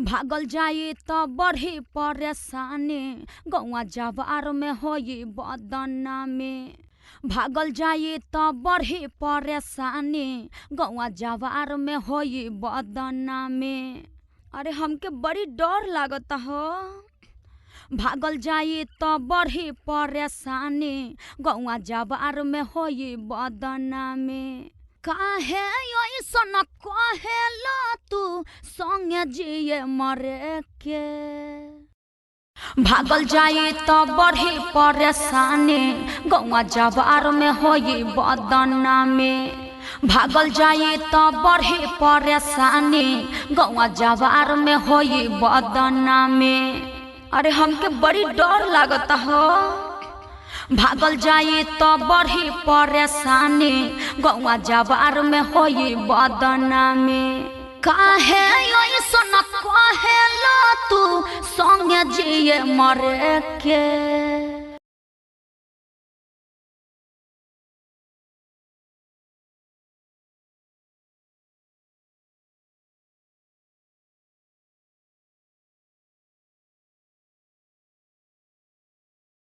भागल जाए तो बढ़ी परेशानी गौआ जवार में होई बदना में। भागल जाए तो बढ़ी परेशानी गौआ जवार में होई बदना में। अरे हमके बड़ी डर लागता हो। भागल जाए तो बढ़ी परेशानी गौआ जवार में होई बदना में। काहे ऐसन कहेला तू संगे जिए मरे के। भागल जाए तो बढ़ी परेशानी गौआ जवार में होई बदना में। भागल जाए तो बढ़ी परेशानी गौआ जवार में होई बदना में। अरे हमके बड़ी डर लागता हो। भागल जाए तो बढ़ी परेशानी गौआ जवार में होई बदना में। काहे ऐसन कहेला तू संगे जिए मरे के।